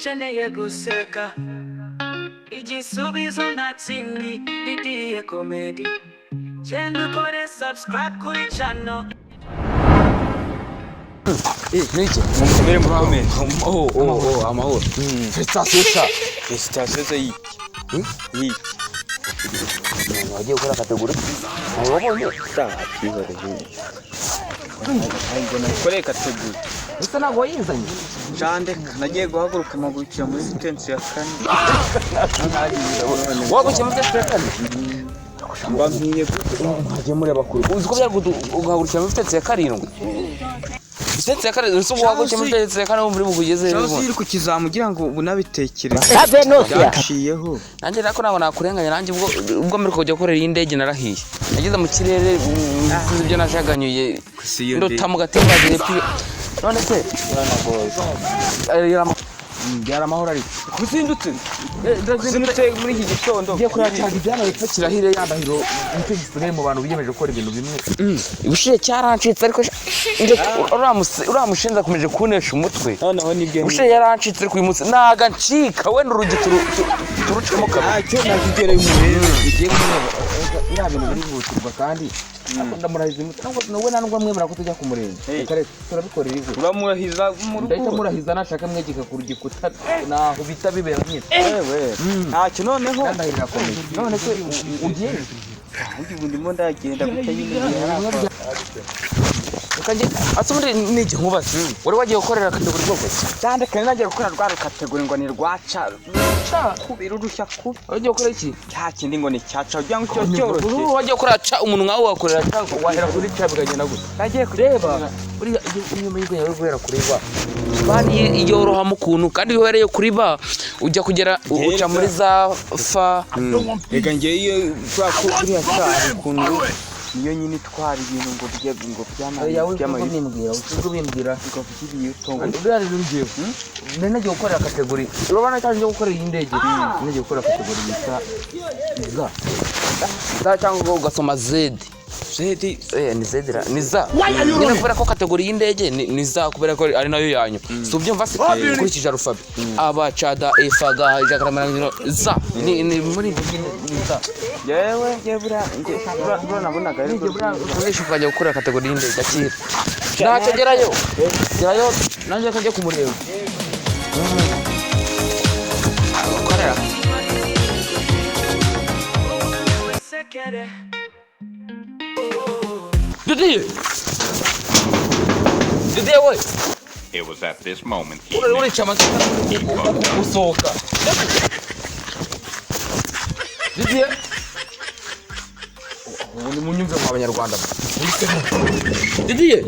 ukeneye guseka igisubizo ntatsindi Didier Comedy genda ukore subscribe kuri channel niki Mumere mukomeye. amahoro Station se yi. Yi. wagiye gukora kategori wabonye Kwihore he. Ngena kore kategori. ese ntago wayizanye Jande nagiye guhaguruka magurukira muri sitensi ya kane. wagukiye mu by'atekane Mba nkiye mwagiye muri abakuru uzi ko byagahagurukira mu by'atekane ya karindwi Sitensi ya karindwi uzi wagukiye mu by'atekane ya kane muri bugeze Cyangwa iri ku kizamugira ngo unabitekereze. Yaciyeho. nanjye nako nabo nakurenganya nanjye ubwo muri kujya gukorera indege narahiye nageze mu kirere sinzi ibyo najaganyuye ndota mu gatembagiye none se byara amahoro ari Kuzindutse. Kuzindutse muri iki gitondo. ngiye kuyacaga ibyana bipfukira hire yandahiro nicyo gisigaye mu bantu biyemeje gukora ibintu bimwe ubushiye cyarancitse ariko uramushinza akomeje kunesha umutwe Noneho nibyo. ubushiye yarancitse ariko uyu munsi naga ncika we n'urugi turucamo kabiri Ntacyo nakigereye umurebe. bigiye kumureba iriya bintu birihutirwa kandi ndamurahiza imutwe nawe ntabwo mwemera ko tujya kumurenge reka turabikorera ivu Uramurahiza mu ndahita rugo. murahiza nashaka mwegeka ku gikuta naho bita bibera nyine Ewe. Ntacyo noneho. ndahirira komeye none se ugiye Ubu ndimo ndagenda gutayimira. asubundi nige nkubaze wari wagiye gukorera kategori bwoko Cyane kandi nagiye gukora rwa kategori ngo ni rwaca kubira urushya ku wagiye gukora iki cya kindi ngo ni cyaca kugira ngo cyo cyoroshye. wagiye gukora ca umuntu nkawe wakorera ca wahera kuri ca bigagenda gusa Nagiye kureba buriya inyuma y'igwe yawe guhera kuri ba bani yoroha mu kuntu kandi wihereye kuri ba ujya kugera uca muri za fa rega ngiye iyo twako kuri asari kuntu niyo nyine twara ibintu ngo bijye ngo nimbwira ubwo bimbwira tukavugira tongo. buriya rero ngiye nari nagiye gukorera kategori urabona cyangwa gukorera iyi ndege nagiye gukora kategori bita za cyangwa ugasoma zedi Zedi ni zedira ni za nyine kubera ko kategori y'indege ni za kubera ko ari nayo yanyu si ubyumva se ukurikije arufabe abacada efaga jakaramana za ni muri ni za yewe bura nabonaga ariko ukoresha ukajya gukorera kategori y'indege akira ntacyo gerayo nanjye kajya kumureba gukorera Didier we It was at this moment he urica amateka usohoka Didier ubu ni munyumve mu abanyarwanda Didier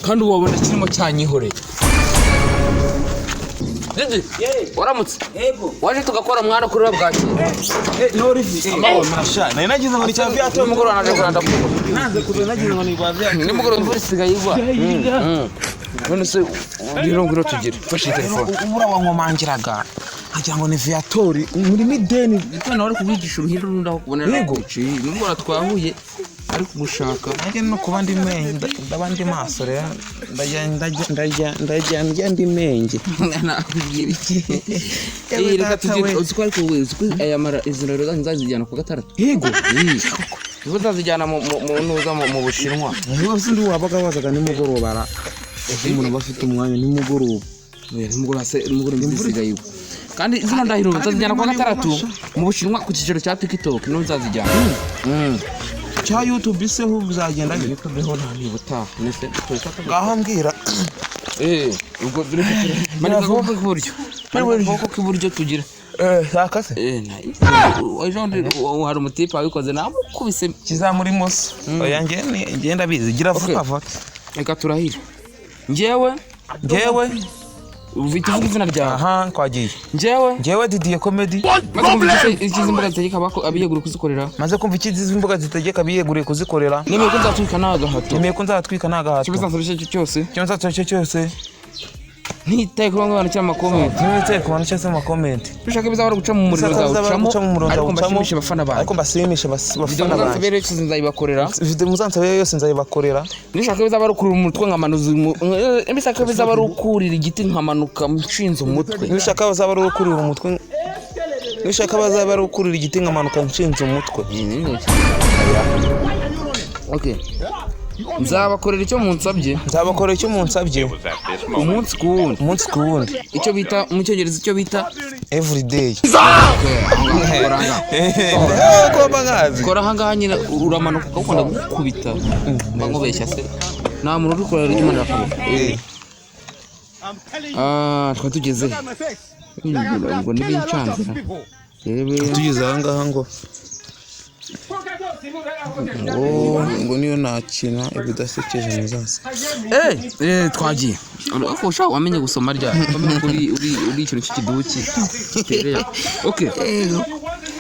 kandi wabona kirimo cyanyihoreye Didier waramutse waje tugakora mwana kuri bwaki nari nagize ngo ni cya byato nimugoroba naje kuranda naze kuza nagize ngo ni rwa byato nimugoroba imvura isigaye igwa none se ngiro tugire fashe telefone umura wankomangiraga agira ngo ni viatori muri mideni kandi wari kubigisha uruhindo rundi aho kubonera yego nimugoroba twahuye ari kugushaka nanjye no kuba ndi menge ndaba ndi maso rero ndajya ndi menge nakubwira iki reka tugire uzi ko ariko uzi ko aya mara izo rero nzazijyana ku gatandatu yego niba uzazijyana mu ntuza mu Bushinwa niba uzi ndi wabaga wazaga nimugoroba ara umuntu bafite umwanya nimugoroba imvura kandi izina ndahiro nzazijyana ku gatandatu mu Bushinwa ku kiciro cya TikTok niho nzazijyana cya YouTube se ho uzagenda ni YouTube ho ntabutaha nese ngaho mbwira ubwo dure mani vuba kuburyo vuba kuburyo tugira sakase hari umutipe wabikoze namukubise kizamuri mose oya ngenda bizi gira vuba vuba reka turahira njyewe uvita uvuga izina ryawe aha twagiye njyewe Didier Comedy maze kumva ikizi imbuga zitegeka abiyegura kuzikorera maze kumva ikizi imbuga zitegeka abiyeguriye kuzikorera nemeye ko nzatwika nagahato nemeye ko nzatwika nagahato kibazo cyose cyose ntitaye kuri bamwe bandikira amakomenti ntitaye ku bantu cyangwa amakomenti ushaka bizaba ari guca mu muriro zawucamo ariko mbashimishe abafana banjye ariko mbashimishe abafana banjye video yose nzayibakorera video muzansabire yose nzayibakorera nishaka bizaba ari kurira umutwe nkamanuza nishaka bizaba ari ukurira igiti nkamanuka nshinze umutwe nishaka bazaba ari ukurira umutwe nishaka bazaba ari ukurira igiti nkamanuka nshinze umutwe okay nzabakorera icyo munsabye It was at this moment umunsi ku wundi icyo bita mu cyongereza icyo bita every day kora ahangaha nyine uramanuka ukunda gukubita mba nkubeshya se nta muntu uri kurera icyo umanira akaboko twari tugeze ngo n'ibincanzira tugeze ahangaha ngo niyo nakina ibidasekeje muzaza twagiye ariko ushaka wamenye gusoma rya uri ikintu cy'ikiduki okay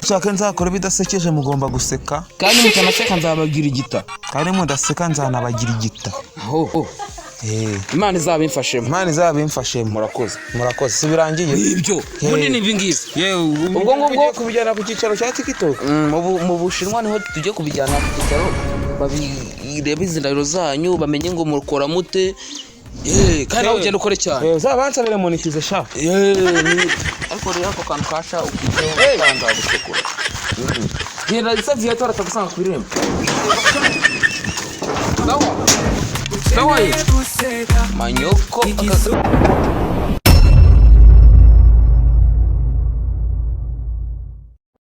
ushaka nzakora ibidasekeje mugomba guseka kandi mutanaseka nzabagira igita kandi mudaseka nzanabagira igita Imana izabimfashemo murakoze si birangiye ibyo ubundi ni ibingibi ubwo ngubwo kubijyana ku cyicaro cya TikTok mu Bushinwa niho tujye kubijyana ku cyicaro babireba izindahiro zanyu bamenye ngo mukora mute kandi nawe ugenda ukore cyane uzabansabire monetize sha ariko rero ako kantu kasha ukanda gusekura genda isazi yatora atagusanga ku irembo Manyoko